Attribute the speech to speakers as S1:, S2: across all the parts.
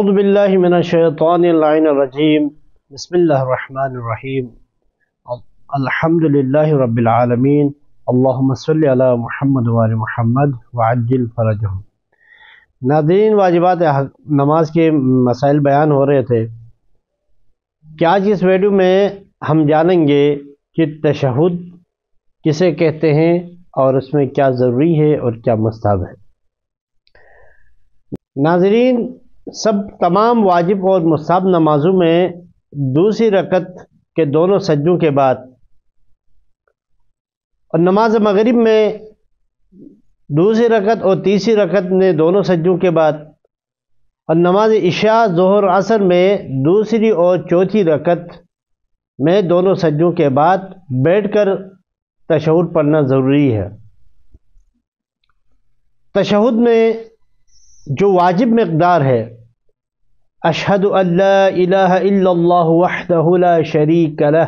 S1: اعوذ باللہ من الشیطان اللعین الرجیم بسم اللہ الرحمن الرحیم الحمد للہ رب العالمین اللہم صلی علی محمد وعلی محمد وعجل فرجہم۔ ناظرین، واجبات نماز کے مسائل بیان ہو رہے تھے کہ آج اس ویڈیو میں ہم جانیں گے کہ تشہد کسے کہتے ہیں اور اس میں کیا ضروری ہے اور کیا مستحب ہے۔ ناظرین، تمام واجب اور مستحب نمازوں میں دوسری رکعت کے دونوں سجدوں کے بعد اور نماز مغرب میں دوسری رکعت اور تیسری رکعت میں دونوں سجدوں کے بعد اور نماز عشاء ظہر عصر میں دوسری اور چوتھی رکعت میں دونوں سجدوں کے بعد بیٹھ کر تشہد پڑھنا ضروری ہے۔ تشہد میں جو واجب مقدار ہے، اشہد ان لا الہ الا اللہ وحدہ لا شریک لہ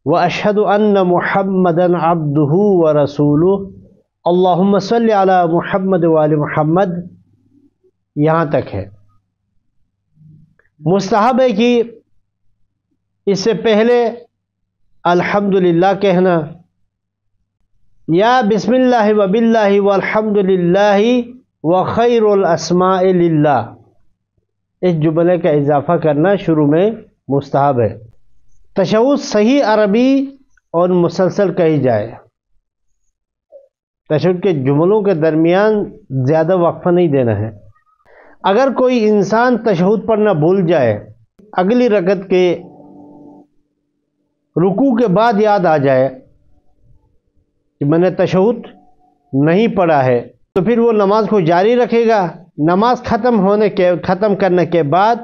S1: واشہد ان محمدا عبدہ ورسولہ اللہم صلی علی محمد وآل محمد، یہاں تک ہے۔ مستحب ہے کہ اس سے پہلے الحمدللہ کہنا یا بسم اللہ وباللہ والحمدللہ وخیر الاسماء للہ، اس جملے کا اضافہ کرنا شروع میں مستحب ہے۔ تشہد صحیح عربی اور مسلسل کہی جائے۔ تشہد کے جملوں کے درمیان زیادہ وقفہ نہیں دینا ہے۔ اگر کوئی انسان تشہد پڑھنا بھول جائے، اگلی رکعت کے رکوع کے بعد یاد آ جائے کہ میں نے تشہد نہیں پڑھا ہے، تو پھر وہ نماز کو جاری رکھے گا۔ نماز ختم کرنے کے بعد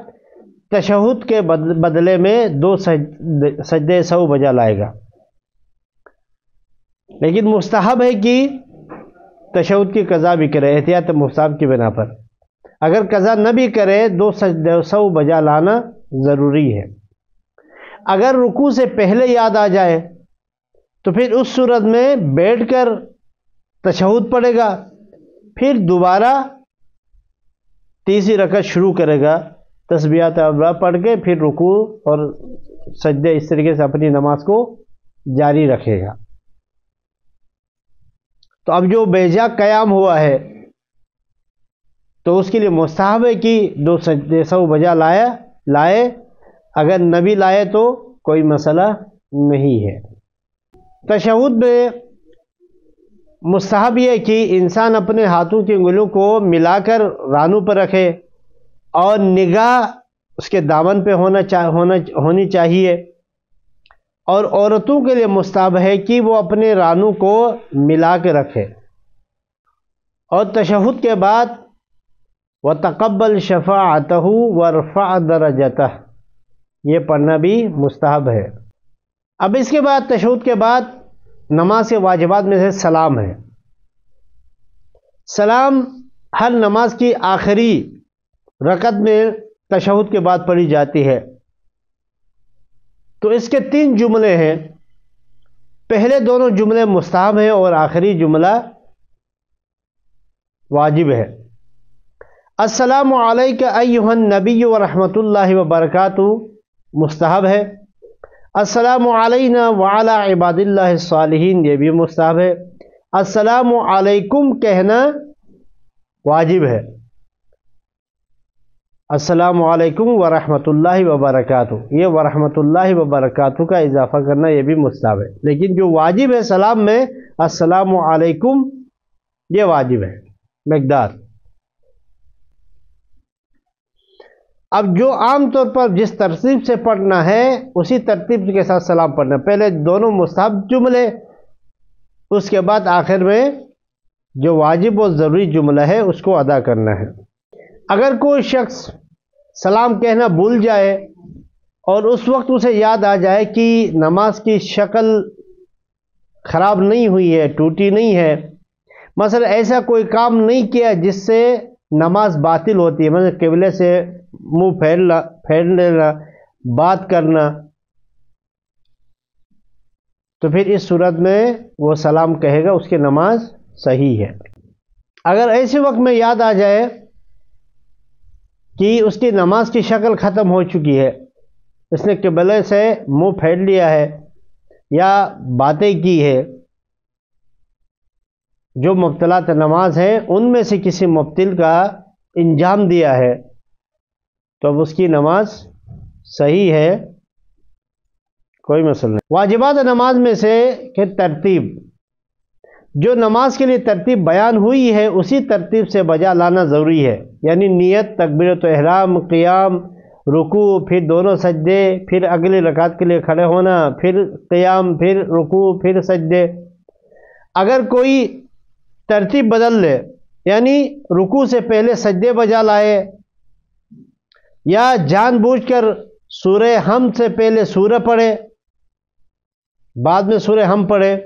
S1: تشہد کے بدلے میں 2 سجدے سہو بجا لائے گا۔ لیکن مستحب ہے کہ تشہد کی قضا بھی کرے، احتیاط مستحب کی بنا پر۔ اگر قضا نہ بھی کرے، 2 سجدے سہو بجا لانا ضروری ہے۔ اگر رکوع سے پہلے یاد آ جائے تو پھر اس صورت میں بیٹھ کر تشہد پڑھے گا، پھر دوبارہ تیسری رکعت شروع کرے گا، تسبیحات اربعہ پڑھ کے پھر رکوع اور سجدے، اس طریقے سے اپنی نماز کو جاری رکھے گا۔ تو اب جو بیجا قیام ہوا ہے تو اس کے لیے مستحب ہے کہ 2 سجدے سہو بجا لائے، اگر نہ بھی لائے تو کوئی مسئلہ نہیں ہے۔ تشہد میں مستحب یہ کہ انسان اپنے ہاتھوں کی انگلیوں کو ملا کر رانوں پر رکھے اور نگاہ اس کے دامن پہ ہونی چاہیے، اور عورتوں کے لیے مستحب ہے کہ وہ اپنے رانوں کو ملا کے رکھے، اور تشہد کے بعد وَتَقَبَّلْ شَفَاعَتَهُ وَارْفَعْ دَرَجَتَهُ، یہ پڑھنا بھی مستحب ہے۔ اب اس کے بعد تشہد کے بعد نماز کے واجبات میں سے سلام ہے۔ سلام ہر نماز کی آخری رکعت میں تشہد کے بعد پڑھی جاتی ہے۔ تو اس کے 3 جملے ہیں، پہلے دونوں جملے مستحب ہیں اور آخری جملہ واجب ہے۔ السلام علیک ایھا النبی ورحمۃ اللہ وبرکاتہ مستحب ہے۔ السلام علینا وعلی عباد اللہ الصالحین، یہ بھی مستحب ہے۔ السلام علیکم کہنا واجب ہے۔ السلام علیکم ورحمۃ اللہ وبرکاتہ، یہ ورحمۃ اللہ وبرکاتہ کا اضافہ کرنا یہ بھی مستحب ہے، لیکن جو واجب ہے سلام میں السلام علیکم، یہ واجب ہے مقدار۔ اب جو عام طور پر جس ترتیب سے پڑھنا ہے اسی ترتیب کے ساتھ سلام پڑھنا، پہلے دونوں مستحب جملے، اس کے بعد آخر میں جو واجب و ضروری جملہ ہے اس کو ادا کرنا ہے۔ اگر کوئی شخص سلام کہنا بھول جائے اور اس وقت اسے یاد آ جائے کہ نماز کی شکل خراب نہیں ہوئی ہے، ٹوٹی نہیں ہے، مثلا ایسا کوئی کام نہیں کیا جس سے نماز باطل ہوتی ہے، مثلا قبلے سے منہ پھیر لینا، بات کرنا، تو پھر اس صورت میں وہ سلام کہے گا، اس کی نماز صحیح ہے۔ اگر ایسے وقت میں یاد آ جائے کہ اس کی نماز کی شکل ختم ہو چکی ہے، اس نے قبلے سے منہ پھیر لیا ہے یا باتیں کی ہے، جو مبطلات نماز ہیں ان میں سے کسی مبطل کا انجام دیا ہے، تو اب اس کی نماز صحیح ہے، کوئی مسئلہ نہیں۔ واجبات نماز میں سے کہ ترتیب، جو نماز کے لیے ترتیب بیان ہوئی ہے اسی ترتیب سے بجا لانا ضروری ہے، یعنی نیت، تکبیرۃ احرام، قیام، رکوع، پھر دونوں سجدے، پھر اگلی رکعت کے لیے کھڑے ہونا، پھر قیام، پھر رکوع، پھر سجدے۔ اگر کوئی ترتیب بدل لے، یعنی رکوع سے پہلے سجدے بجا لائے یا جان بوجھ کر سورہ حمد سے پہلے سورہ پڑھے بعد میں سورہ حمد پڑھے،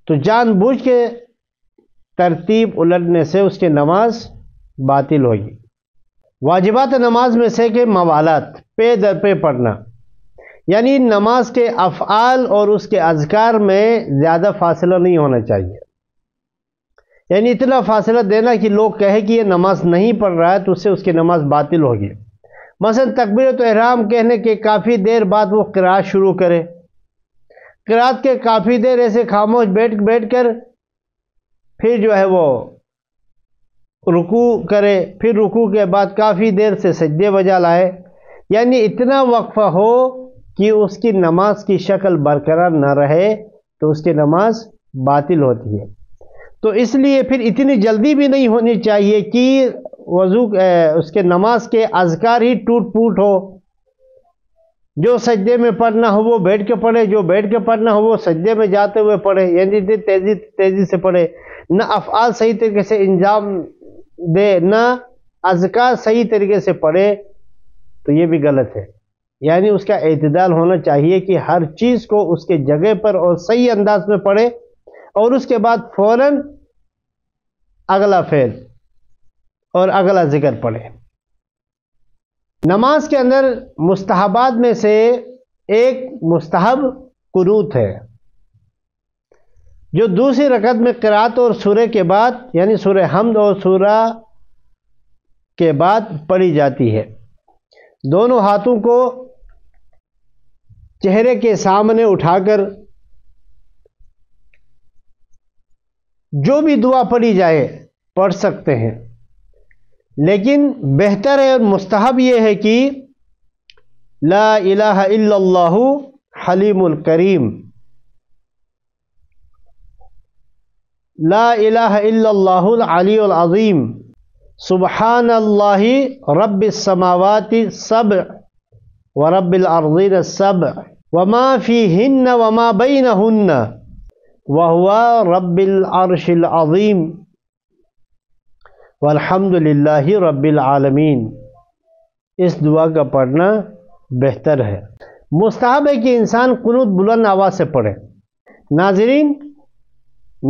S1: تو جان بوجھ کے ترتیب الٹنے سے اس کی نماز باطل ہوگی۔ واجبات نماز میں سے کہ موالات، پے در پے پڑھنا، یعنی نماز کے افعال اور اس کے اذکار میں زیادہ فاصلہ نہیں ہونا چاہیے، یعنی اتنا فاصلہ دینا کہ لوگ کہے کہ یہ نماز نہیں پڑھ رہا ہے تو اس سے اس کی نماز باطل ہوگی۔ مثلا تکبیرۃ احرام کہنے کے کافی دیر بعد وہ قرات شروع کرے، قرات کے کافی دیر ایسے خاموش بیٹھ کر پھر جو ہے وہ رکوع کرے، پھر رکوع کے بعد کافی دیر سے سجدے بجا لائے، یعنی اتنا وقفہ ہو کہ اس کی نماز کی شکل برقرار نہ رہے تو اس کی نماز باطل ہوتی ہے۔ تو اس لیے پھر اتنی جلدی بھی نہیں ہونی چاہیے کہ وضو اس کے نماز کے اذکار ہی ٹوٹ پھوٹ ہو، جو سجدے میں پڑھنا ہو وہ بیٹھ کے پڑھے، جو بیٹھ کے پڑھنا ہو وہ سجدے میں جاتے ہوئے پڑھے، یعنی تیزی سے پڑھے، نہ افعال صحیح طریقے سے انجام دے، نہ اذکار صحیح طریقے سے پڑھے، تو یہ بھی غلط ہے۔ یعنی اس کا اعتدال ہونا چاہیے کہ ہر چیز کو اس کے جگہ پر اور صحیح انداز میں پڑھے، اور اس کے بعد فوراً اگلا فعل اور اگلا ذکر پڑھے۔ نماز کے اندر مستحبات میں سے ایک مستحب قنوت ہے، جو دوسری رکعت میں قرات اور سورہ کے بعد، یعنی سورہ حمد اور سورہ کے بعد پڑھی جاتی ہے۔ دونوں ہاتھوں کو چہرے کے سامنے اٹھا کر جو بھی دعا پڑھی جائے پڑھ سکتے ہیں، لیکن بہتر ہے اور مستحب یہ ہے کہ لا الہ الا اللہ حلیم الکریم، لا الہ الا اللہ العلی العظیم، سبحان اللہ رب السماوات السبع ورب الارضین السبع وما فیہن وما بینہن وَهُوَ رَبِّ الْعَرْشِ الْعَظِيمِ وَالْحَمْدُ لِلَّهِ رَبِّ الْعَالَمِينَ۔ اس دعا کا پڑھنا بہتر ہے۔ مستحب ہے کہ انسان قنوت بلند آواز سے پڑھے۔ ناظرین،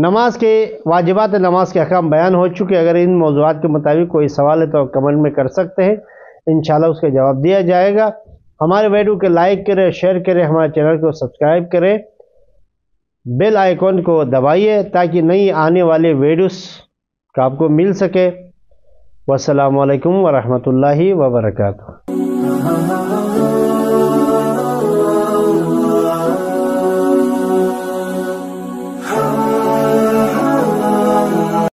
S1: نماز کے واجبات نماز کے احکام بیان ہو چکے، اگر ان موضوعات کے مطابق کوئی سوال ہے تو کمنٹ میں کر سکتے ہیں، انشاءاللہ اس کا جواب دیا جائے گا۔ ہمارے ویڈیو کو لائک کریں، شیئر کریں، ہمارے چینل کو سبسکرائب کریں، بیل آئیکن کو دبائیے تاکہ نئی آنے والے ویڈیوز کا آپ کو مل سکے۔ والسلام علیکم ورحمۃ اللہ وبرکاتہ۔